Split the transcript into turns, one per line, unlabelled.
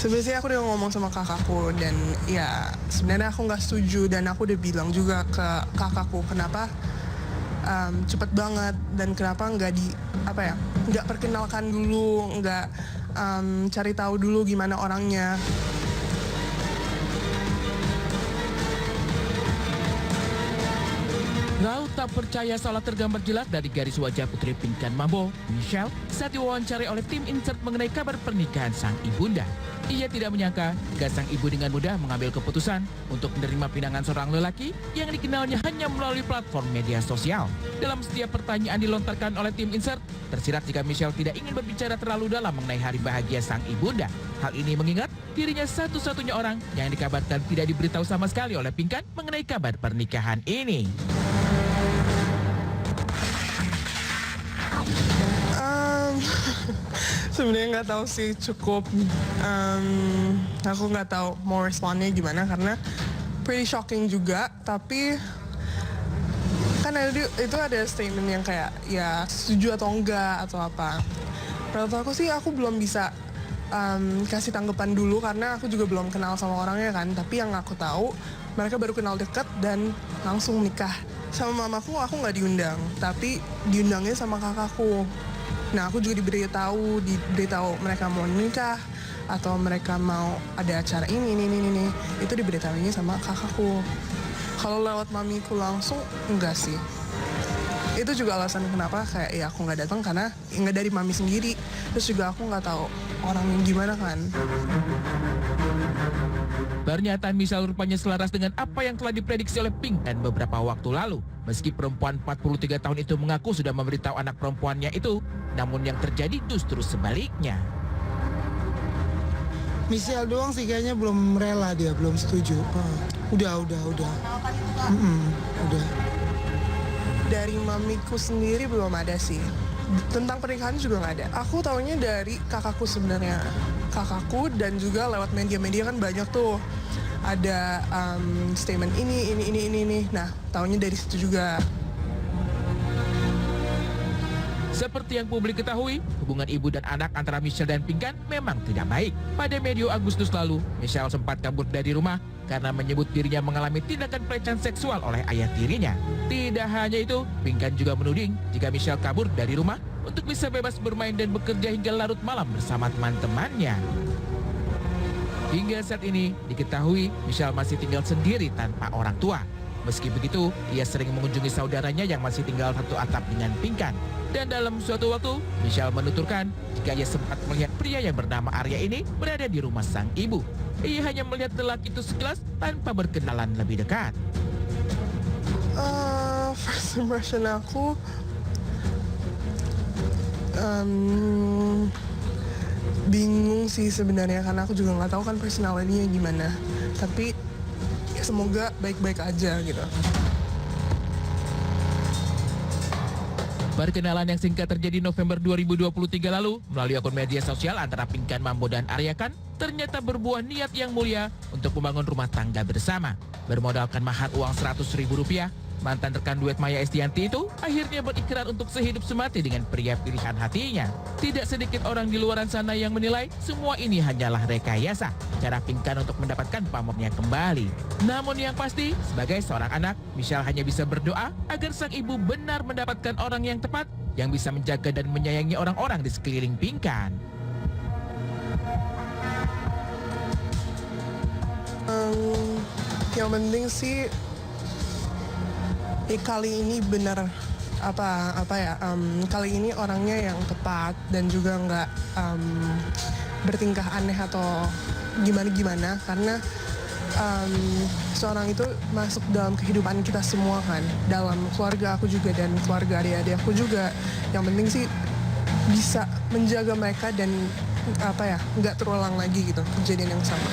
Sebenarnya aku udah ngomong sama kakakku dan ya sebenarnya aku nggak setuju dan aku udah bilang juga ke kakakku kenapa cepet banget dan kenapa nggak perkenalkan dulu, nggak cari tahu dulu gimana orangnya.
Raut tak percaya seolah tergambar jelas dari garis wajah putri Pinkan Mambo, Michelle, saat diwawancari oleh tim Insert mengenai kabar pernikahan sang ibunda. Ia tidak menyangka jika sang ibu dengan mudah mengambil keputusan untuk menerima pinangan seorang lelaki yang dikenalnya hanya melalui platform media sosial. Dalam setiap pertanyaan dilontarkan oleh tim Insert, tersirat jika Michelle tidak ingin berbicara terlalu dalam mengenai hari bahagia sang ibunda. Hal ini mengingat dirinya satu-satunya orang yang dikabarkan tidak diberitahu sama sekali oleh Pinkan mengenai kabar pernikahan ini.
Sebenarnya nggak tahu sih, cukup aku nggak tahu mau responnya gimana karena pretty shocking juga, tapi kan itu ada statement yang kayak ya setuju atau enggak atau apa. Menurut aku sih aku belum bisa kasih tanggapan dulu karena aku juga belum kenal sama orangnya kan, tapi yang aku tahu mereka baru kenal deket dan langsung nikah. Sama mamaku aku nggak diundang, tapi diundangnya sama kakakku. Nah, aku juga diberitahu mereka mau nikah atau mereka mau ada acara ini. Itu diberitahunya sama kakakku. Kalau lewat mamiku langsung, enggak sih. Itu juga alasan kenapa kayak ya aku nggak datang karena nggak dari mami sendiri. Terus juga aku nggak tahu orangnya gimana kan.
Pernyataan Michelle rupanya selaras dengan apa yang telah diprediksi oleh Pinkan beberapa waktu lalu. Meski perempuan 43 tahun itu mengaku sudah memberitahu anak perempuannya itu, namun yang terjadi justru sebaliknya.
Michelle doang sih kayaknya belum rela, dia belum setuju. Udah. Udah.
Dari mamiku sendiri belum ada sih. Tentang pernikahan juga nggak ada. Aku taunya dari kakakku sebenarnya. Kakakku dan juga lewat media-media kan banyak tuh. Ada statement ini. Nah, taunya dari situ juga.
Seperti yang publik ketahui, hubungan ibu dan anak antara Michelle dan Pinkan memang tidak baik. Pada medio Agustus lalu, Michelle sempat kabur dari rumah karena menyebut dirinya mengalami tindakan pelecehan seksual oleh ayah tirinya. Tidak hanya itu, Pinkan juga menuding jika Michelle kabur dari rumah untuk bisa bebas bermain dan bekerja hingga larut malam bersama teman-temannya. Hingga saat ini diketahui Michelle masih tinggal sendiri tanpa orang tua. Meski begitu, ia sering mengunjungi saudaranya yang masih tinggal satu atap dengan Pinkan. Dan dalam suatu waktu, Michelle menuturkan jika ia sempat melihat pria yang bernama Arya ini berada di rumah sang ibu. Ia hanya melihat lelaki itu sekilas tanpa berkenalan lebih dekat.
First impression aku bingung sih sebenarnya karena aku juga nggak tahu kan personality-nya gimana. Tapi ya semoga baik-baik aja gitu.
Perkenalan yang singkat terjadi November 2023 lalu melalui akun media sosial antara Pinkan Mambo dan Arya Khan ternyata berbuah niat yang mulia untuk membangun rumah tangga bersama. Bermodalkan mahar uang Rp100.000, mantan rekan duet Maya Estianty itu akhirnya berikrar untuk sehidup semati dengan pria pilihan hatinya. Tidak sedikit orang di luaran sana yang menilai semua ini hanyalah rekayasa, cara Pinkan untuk mendapatkan pamornya kembali. Namun yang pasti, sebagai seorang anak, Michelle hanya bisa berdoa agar sang ibu benar mendapatkan orang yang tepat yang bisa menjaga dan menyayangi orang-orang di sekeliling Pinkan.
Yang penting sih kali ini benar kali ini orangnya yang tepat dan juga nggak bertingkah aneh atau gimana karena seorang itu masuk dalam kehidupan kita semua kan, dalam keluarga aku juga dan keluarga adik-adik aku juga. Yang penting sih bisa menjaga mereka dan nggak terulang lagi gitu kejadian yang sama.